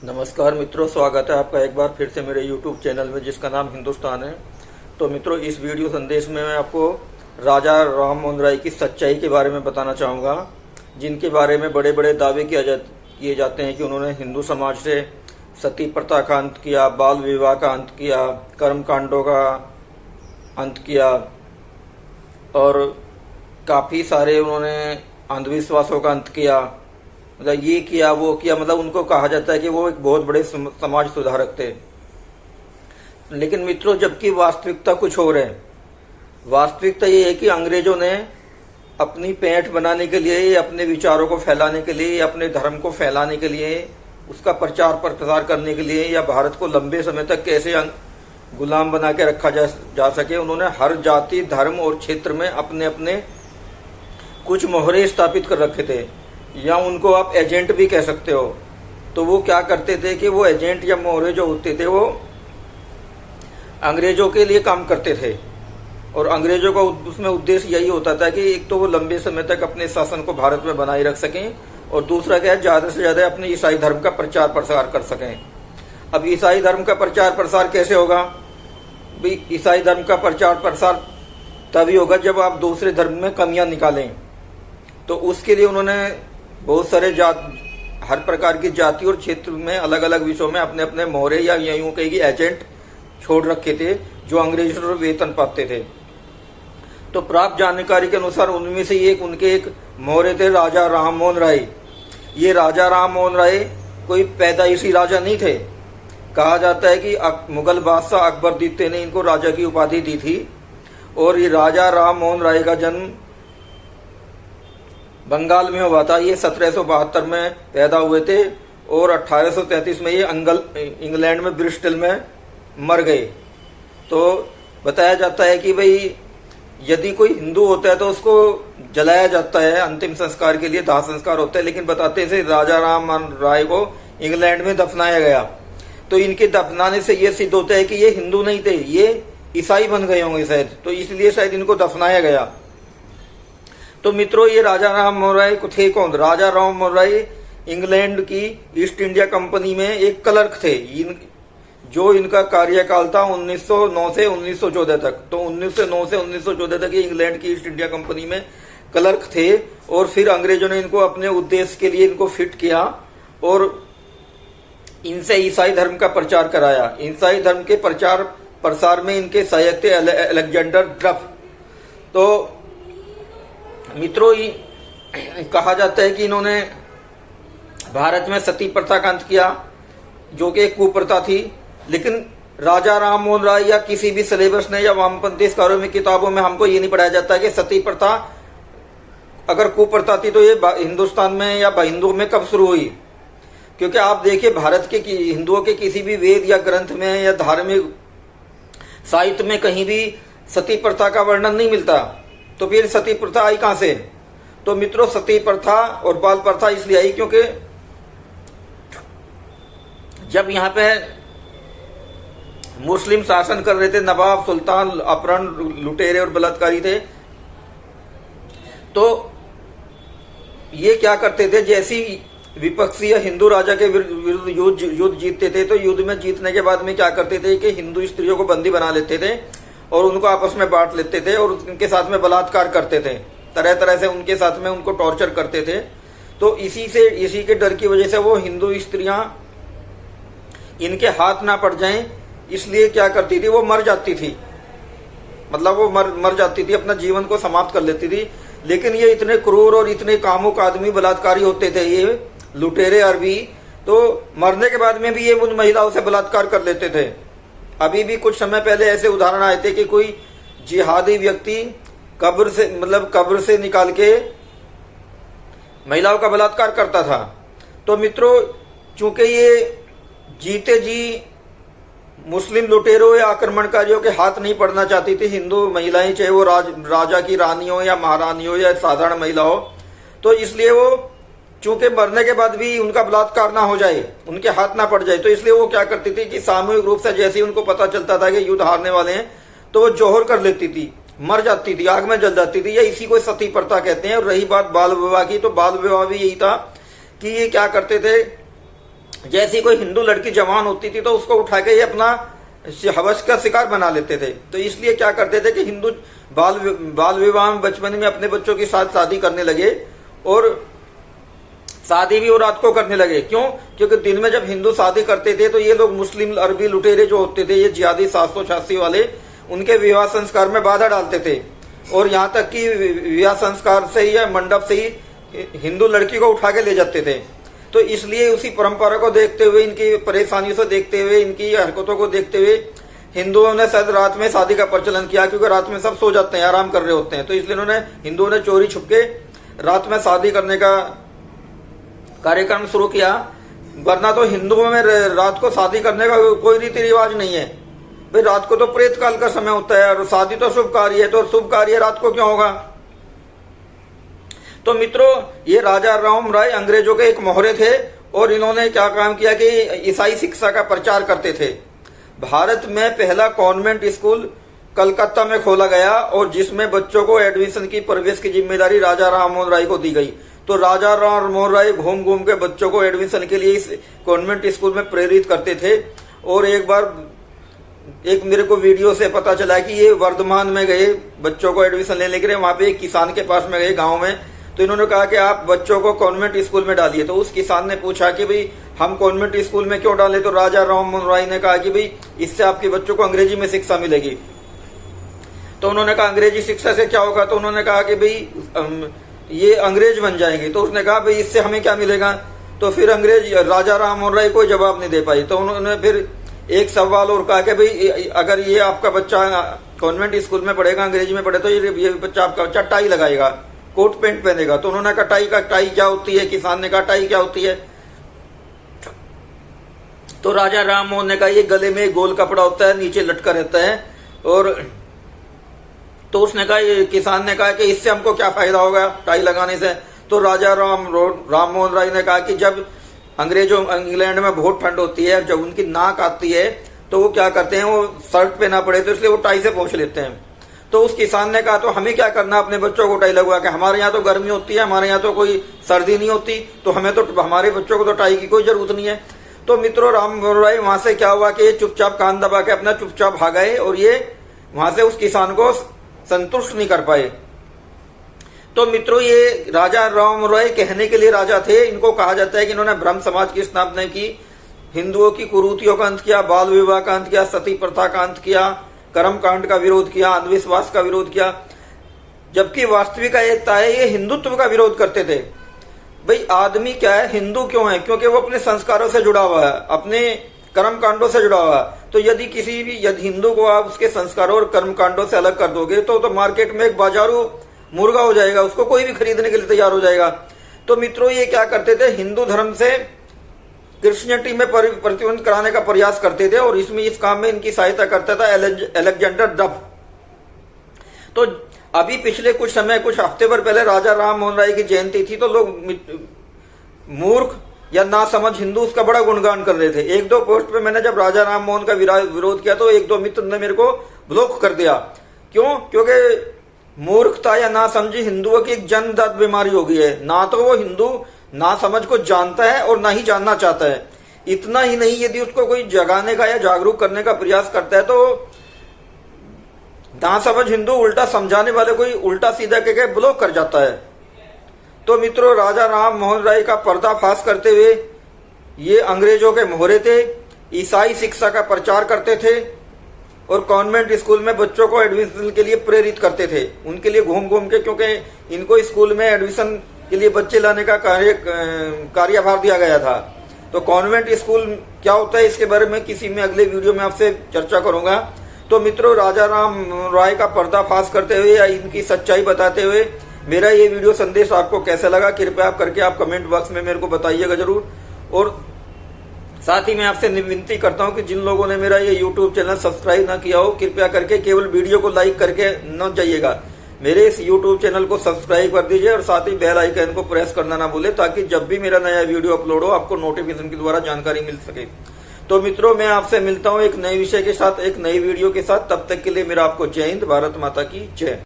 नमस्कार मित्रों, स्वागत है आपका एक बार फिर से मेरे YouTube चैनल में जिसका नाम हिंदुस्तान है। तो मित्रों, इस वीडियो संदेश में मैं आपको राजा राम मोहन राय की सच्चाई के बारे में बताना चाहूँगा, जिनके बारे में बड़े बड़े दावे किए जाते हैं कि उन्होंने हिंदू समाज से सती प्रथा का अंत किया, बाल विवाह का अंत किया, कर्म कांडों का अंत किया और काफ़ी सारे उन्होंने अंधविश्वासों का अंत किया। मतलब ये किया वो किया, मतलब उनको कहा जाता है कि वो एक बहुत बड़े समाज सुधारक थे। लेकिन मित्रों, जबकि वास्तविकता कुछ और है। वास्तविकता ये है कि अंग्रेजों ने अपनी पैठ बनाने के लिए, अपने विचारों को फैलाने के लिए, अपने धर्म को फैलाने के लिए, उसका प्रचार प्रसार करने के लिए, या भारत को लंबे समय तक कैसे गुलाम बना के रखा जा सके, उन्होंने हर जाति, धर्म और क्षेत्र में अपने अपने कुछ मोहरे स्थापित कर रखे थे, या उनको आप एजेंट भी कह सकते हो। तो वो क्या करते थे कि वो एजेंट या मोहरे जो होते थे वो अंग्रेजों के लिए काम करते थे, और अंग्रेजों का उसमें उद्देश्य यही होता था कि एक तो वो लंबे समय तक अपने शासन को भारत में बनाए रख सकें, और दूसरा क्या है, ज्यादा से ज्यादा अपने ईसाई धर्म का प्रचार प्रसार कर सकें। अब ईसाई धर्म का प्रचार प्रसार कैसे होगा भाई? ईसाई धर्म का प्रचार प्रसार तभी होगा जब आप दूसरे धर्म में कमियां निकालें। तो उसके लिए उन्होंने बहुत सारे हर प्रकार की जाति और क्षेत्र में अलग अलग विषयों में अपने अपने मोहरे या यूं कहेगी एजेंट छोड़ रखे थे, जो अंग्रेजों से वेतन पाते थे। तो प्राप्त जानकारी के अनुसार उनमें से उनके एक मोहरे थे राजा राम मोहन राय। ये राजा राम मोहन राय कोई पैदाइशी राजा नहीं थे। कहा जाता है कि मुगल बादशाह अकबर द्वितीय ने इनको राजा की उपाधि दी थी, और ये राजा राम मोहन राय का जन्म बंगाल में हुआ था। ये 1772 में पैदा हुए थे और 1833 में ये इंग्लैंड में ब्रिस्टल में मर गए। तो बताया जाता है कि भाई यदि कोई हिंदू होता है तो उसको जलाया जाता है, अंतिम संस्कार के लिए दाह संस्कार होता है, लेकिन बताते हैं राजा राम मोहन राय को इंग्लैंड में दफनाया गया। तो इनके दफनाने से ये सिद्ध होता है कि ये हिंदू नहीं थे, ये ईसाई बन गए होंगे शायद, तो इसलिए शायद इनको दफनाया गया। तो मित्रों, ये राजा राम मोहन राय थे कौन? राजा राम मोहन राय इंग्लैंड की ईस्ट इंडिया कंपनी में एक क्लर्क थे, जो इनका कार्यकाल था 1909 से 1914 तक। तो 1909 से 1914 तक ये इंग्लैंड की ईस्ट इंडिया कंपनी में क्लर्क थे, और फिर अंग्रेजों ने इनको अपने उद्देश्य के लिए इनको फिट किया और इनसे ईसाई धर्म का प्रचार कराया। ईसाई धर्म के प्रचार प्रसार में इनके सहायक थे अलेक्जेंडर ड्रफ। तो मित्रों, कहा जाता है कि इन्होंने भारत में सती प्रथा का अंत किया, जो कि एक कुप्रथा थी। लेकिन राजा राम मोहन राय या किसी भी सिलेबस ने या वामपंथी स्कॉलरों में किताबों में हमको ये नहीं पढ़ाया जाता कि सती प्रथा अगर कुप्रथा थी तो ये हिंदुस्तान में या हिंदुओं में कब शुरू हुई। क्योंकि आप देखिए, भारत के हिंदुओं के किसी भी वेद या ग्रंथ में या धार्मिक साहित्य में कहीं भी सती प्रथा का वर्णन नहीं मिलता। तो फिर सती प्रथा आई कहां से? तो मित्रों, सती प्रथा और बाल प्रथा इसलिए आई क्योंकि जब यहाँ पे मुस्लिम शासन कर रहे थे, नवाब सुल्तान अपहरण, लुटेरे और बलात्कारी थे, तो ये क्या करते थे, जैसी विपक्षी या हिंदू राजा के विरुद्ध युद्ध जीतते थे, तो युद्ध में जीतने के बाद में क्या करते थे कि हिंदू स्त्रियों को बंदी बना लेते थे और उनको आपस में बांट लेते थे, और उनके साथ में बलात्कार करते थे, तरह तरह से उनके साथ में उनको टॉर्चर करते थे। तो इसी के डर की वजह से वो हिंदू स्त्रियां इनके हाथ ना पड़ जाएं, इसलिए क्या करती थी, वो मर जाती थी। मतलब वो मर जाती थी, अपना जीवन को समाप्त कर लेती थी। लेकिन ये इतने क्रूर और इतने कामुक आदमी, बलात्कारी होते थे ये लुटेरे अरबी, तो मरने के बाद में भी ये उन महिलाओं से बलात्कार कर लेते थे। अभी भी कुछ समय पहले ऐसे उदाहरण आए थे कि कोई जिहादी व्यक्ति कब्र से निकाल के महिलाओं का बलात्कार करता था। तो मित्रों, चूंकि ये जीते जी मुस्लिम लुटेरों या आक्रमणकारियों के हाथ नहीं पड़ना चाहती थी हिंदू महिलाएं, चाहे वो राजा की रानी हो या महारानी हो या साधारण महिला हो, तो इसलिए वो चूंकि मरने के बाद भी उनका बलात्कार ना हो जाए, उनके हाथ ना पड़ जाए, तो इसलिए वो क्या करती थी कि सामूहिक रूप से जैसे ही उनको पता चलता था कि युद्ध हारने वाले हैं, तो वो जौहर कर लेती थी, मर जाती थी, आग में जल जाती थी, या इसी को सती प्रथा कहते हैं। और रही बात बाल विवाह की, तो बाल विवाह भी यही था कि ये क्या करते थे, जैसी कोई हिंदू लड़की जवान होती थी तो उसको उठा के ये अपना हवस का शिकार बना लेते थे। तो इसलिए क्या करते थे कि हिंदू बाल विवाह में बचपन में अपने बच्चों के साथ शादी करने लगे, और शादी भी वो रात को करने लगे। क्यों? क्योंकि दिन में जब हिंदू शादी करते थे तो ये लोग मुस्लिम अरबी लुटेरे जो होते थे, ये जिहादी 786 वाले, उनके विवाह संस्कार में बाधा डालते थे, और यहाँ तक कि विवाह संस्कार से ही या मंडप से ही हिंदू लड़की को उठा के ले जाते थे। तो इसलिए उसी परंपरा को देखते हुए, इनकी परेशानियों से देखते हुए, इनकी हरकतों को देखते हुए हिंदुओं ने शायद रात में शादी का प्रचलन किया, क्योंकि रात में सब सो जाते हैं, आराम कर रहे होते हैं। तो इसलिए उन्होंने हिंदुओं ने चोरी छुपके रात में शादी करने का कार्यक्रम शुरू किया। वरना तो हिंदुओं में रात को शादी करने का कोई रीति रिवाज नहीं है भाई। रात को तो प्रेत काल का समय होता है, और शादी तो शुभ कार्य है, तो शुभ कार्य रात को क्यों होगा? तो मित्रों, ये राजा राम राय अंग्रेजों के एक मोहरे थे, और इन्होंने क्या काम किया कि ईसाई शिक्षा का प्रचार करते थे। भारत में पहला कॉन्वेंट स्कूल कलकत्ता में खोला गया, और जिसमें बच्चों को एडमिशन की प्रवेश की जिम्मेदारी राजा राम मोहन राय को दी गई। तो राजा राम मोहन राय घूम घूम के बच्चों को एडमिशन के लिए इस कॉन्वेंट स्कूल में प्रेरित करते थे। और एक बार एक मेरे को वीडियो से पता चला कि ये वर्धमान में गए बच्चों को एडमिशन लेने के लिए, वहां पे एक किसान के पास में गए गांव में। तो इन्होंने कहा कि आप बच्चों को कॉन्वेंट स्कूल में डालिए। तो उस किसान ने पूछा कि भाई हम कॉन्वेंट स्कूल में क्यों डालें? तो राजा राम मोहन राय ने कहा कि भाई इससे आपके बच्चों को अंग्रेजी में शिक्षा मिलेगी। तो उन्होंने कहा अंग्रेजी शिक्षा से क्या होगा? तो उन्होंने कहा कि भाई ये अंग्रेज बन जाएंगे। तो उसने कहा भाई इससे हमें क्या मिलेगा? तो फिर अंग्रेज राजा राम मोहन राय कोई जवाब नहीं दे पाई। तो उन्होंने फिर एक सवाल और कहा कि भाई अगर ये आपका बच्चा कॉन्वेंट स्कूल में पढ़ेगा, अंग्रेजी में पढ़े, तो ये बच्चा आपका बच्चा टाई लगाएगा, कोट पैंट पहनेगा। तो उन्होंने कहा टाई क्या होती है? किसान ने कहा टाई क्या होती है? तो राजा राम मोहन ने कहा ये गले में गोल कपड़ा होता है, नीचे लटका रहता है। और तो उसने कहा, ये किसान ने कहा कि इससे हमको क्या फायदा होगा टाई लगाने से? तो राजा राम मोहन राय ने कहा कि जब अंग्रेजों इंग्लैंड में बहुत ठंड होती है, जब उनकी नाक आती है तो वो क्या करते हैं, वो शर्ट पहना पड़े तो इसलिए वो टाई से पोंछ लेते हैं। तो उस किसान ने कहा तो हमें क्या करना अपने बच्चों को टाई लगवा के? हमारे यहाँ तो गर्मी होती है, हमारे यहाँ तो कोई सर्दी नहीं होती, तो हमें तो हमारे बच्चों को तो टाई की कोई जरूरत नहीं है। तो मित्रों, राम मोहन राय वहां से क्या हुआ कि ये चुपचाप कान दबा के अपना चुपचाप भाग गए, और ये वहां से उस किसान को संतुष्ट नहीं कर पाए। तो मित्रों, ये राजा राम राय कहने के लिए राजा थे। इनको कहा जाता है कि इन्होंने ब्रह्म समाज की स्थापना की, हिंदुओं की कुरीतियों का अंत किया, बाल विवाह का अंत किया, सती प्रथा का अंत किया, कर्म कांड का विरोध किया, अंधविश्वास का विरोध किया। जबकि वास्तविकता है ये हिंदुत्व का विरोध करते थे। भाई आदमी क्या है, हिंदू क्यों है? क्योंकि वो अपने संस्कारों से जुड़ा हुआ है, अपने कर्म कांडों से जुड़ा हुआ है। तो यदि किसी भी हिंदू को आप उसके संस्कारों और कर्म कांडों से अलग कर दोगे तो मार्केट में एक बाजारू मुर्गा हो जाएगा, उसको कोई भी खरीदने के लिए तैयार हो जाएगा। तो मित्रों, ये क्या करते थे, हिंदू धर्म से क्रिश्चियनिटी में प्रतिबंध कराने का प्रयास करते थे, और इस काम में इनकी सहायता करता था अलेक्जेंडर डफ। तो अभी पिछले कुछ हफ्ते भर पहले राजा राम मोहन राय की जयंती थी, तो लोग मूर्ख या ना समझ हिंदू उसका बड़ा गुणगान कर रहे थे। एक दो पोस्ट पे मैंने जब राजा राम मोहन का विरोध किया तो एक दो मित्र ने मेरे को ब्लॉक कर दिया। क्यों? क्योंकि मूर्खता या ना समझी हिंदुओं की एक जन्मजात बीमारी हो गई है। ना तो वो हिंदू ना समझ को जानता है और ना ही जानना चाहता है। इतना ही नहीं, यदि उसको कोई जगाने का या जागरूक करने का प्रयास करता है तो ना समझ हिंदू उल्टा समझाने वाले कोई उल्टा सीधा कह ब्लॉक कर जाता है। तो मित्रों, राजा राम मोहन राय का पर्दाफाश करते हुए ये अंग्रेजों के मोहरे थे, ईसाई शिक्षा का प्रचार करते थे, और कॉन्वेंट स्कूल में बच्चों को एडमिशन के लिए प्रेरित करते थे, उनके लिए घूम घूम के, क्योंकि इनको स्कूल में एडमिशन के लिए बच्चे लाने का कार्यभार दिया गया था। तो कॉन्वेंट स्कूल क्या होता है इसके बारे में किसी में अगले वीडियो में आपसे चर्चा करूंगा। तो मित्रों, राजा राम राय का पर्दाफाश करते हुए या इनकी सच्चाई बताते हुए मेरा ये वीडियो संदेश आपको कैसा लगा, कृपया आप करके आप कमेंट बॉक्स में मेरे को बताइएगा जरूर। और साथ ही मैं आपसे विनती करता हूं कि जिन लोगों ने मेरा ये YouTube चैनल सब्सक्राइब ना किया हो, कृपया करके केवल वीडियो को लाइक करके न जाइएगा, मेरे इस YouTube चैनल को सब्सक्राइब कर दीजिए, और साथ ही बेल आइकन को प्रेस करना ना भूले, ताकि जब भी मेरा नया वीडियो अपलोड हो आपको नोटिफिकेशन के द्वारा जानकारी मिल सके। तो मित्रों, मैं आपसे मिलता हूँ एक नए विषय के साथ, एक नई वीडियो के साथ। तब तक के लिए मेरा आपको जय हिंद, भारत माता की जय।